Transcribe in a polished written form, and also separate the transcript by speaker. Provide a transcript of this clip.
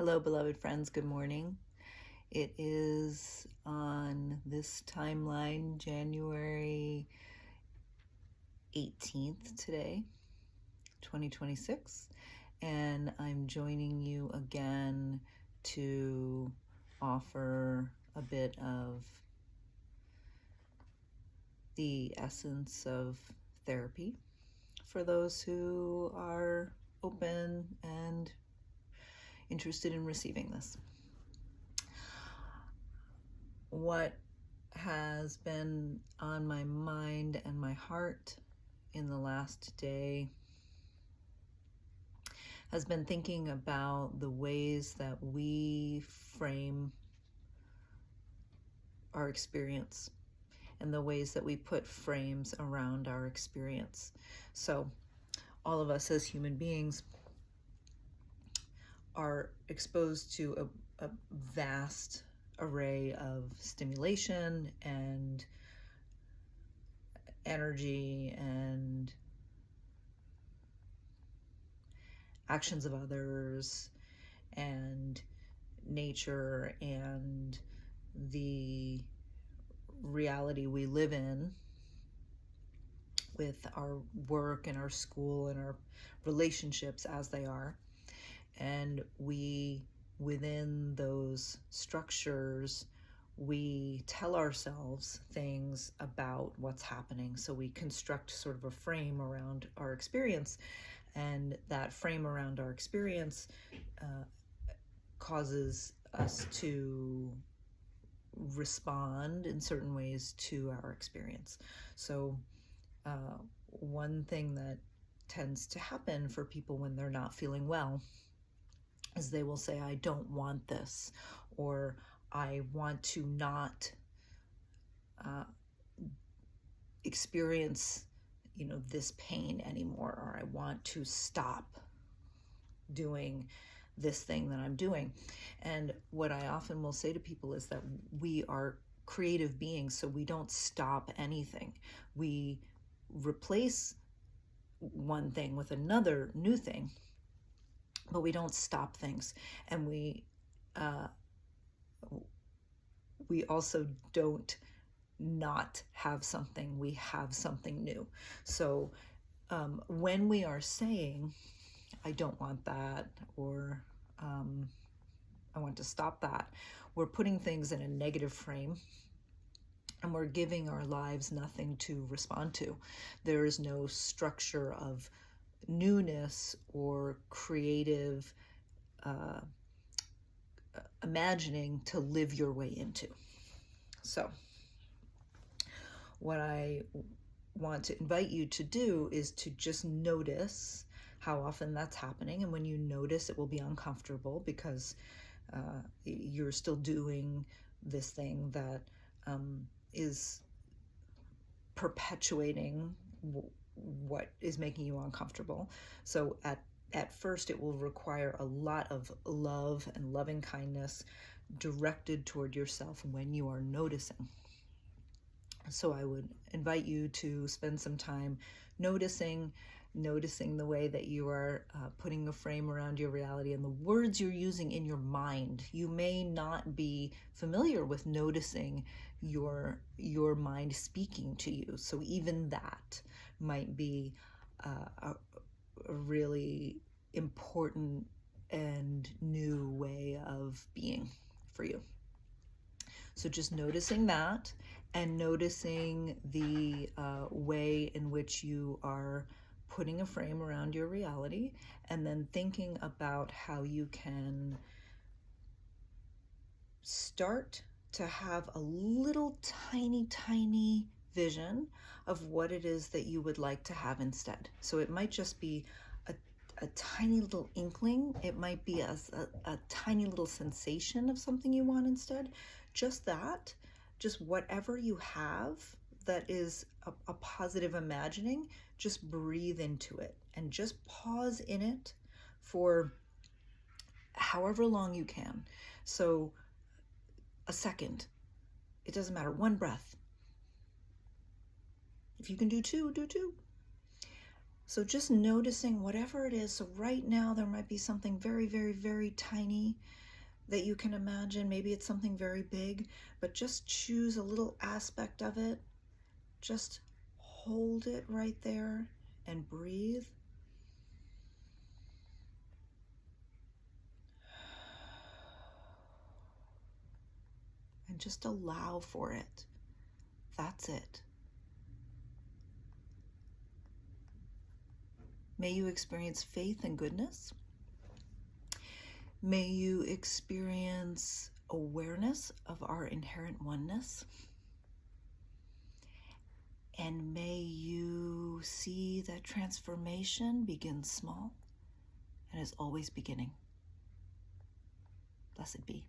Speaker 1: Hello, beloved friends. Good morning. It is on this timeline, January 18th today, 2026, and I'm joining you again to offer a bit of the essence of therapy for those who are open and interested in receiving this. What has been on my mind and my heart in the last day has been thinking about the ways that we frame our experience and the ways that we put frames around our experience. So all of us as human beings are exposed to a vast array of stimulation and energy and actions of others and nature and the reality we live in with our work and our school and our relationships as they are. And we, within those structures, we tell ourselves things about what's happening. So we construct sort of a frame around our experience, and that frame around our experience causes us to respond in certain ways to our experience. So one thing that tends to happen for people when they're not feeling well is they will say, I don't want this, or I want to not experience, this pain anymore, or I want to stop doing this thing that I'm doing. And what I often will say to people is that we are creative beings, so we don't stop anything. We replace one thing with another new thing, but we don't stop things. And we also don't not have something. We have something new. So when we are saying, I don't want that, or I want to stop that, we're putting things in a negative frame, and we're giving our lives nothing to respond to. There is no structure of newness or creative imagining to live your way into. So what I want to invite you to do is to just notice how often that's happening. And when you notice, it will be uncomfortable because you're still doing this thing that is perpetuating what is making you uncomfortable. So at first, it will require a lot of love and loving kindness directed toward yourself when you are noticing. So I would invite you to spend some time noticing the way that you are putting a frame around your reality and the words you're using in your mind. You may not be familiar with noticing your mind speaking to you. So even that might be a really important and new way of being for you. So just noticing that, and noticing the way in which you are putting a frame around your reality, and then thinking about how you can start to have a little tiny vision of what it is that you would like to have instead. So it might just be a tiny little inkling. It might be a tiny little sensation of something you want instead. Just that, just whatever you have that is a positive imagining, just breathe into it and just pause in it for however long you can. So a second, it doesn't matter, one breath. If you can do two, do two. So just noticing whatever it is. So right now there might be something very, very, very tiny that you can imagine. Maybe it's something very big, but just choose a little aspect of it. Just hold it right there and breathe. And just allow for it. That's it. May you experience faith and goodness. May you experience awareness of our inherent oneness. And may you see that transformation begins small and is always beginning. Blessed be.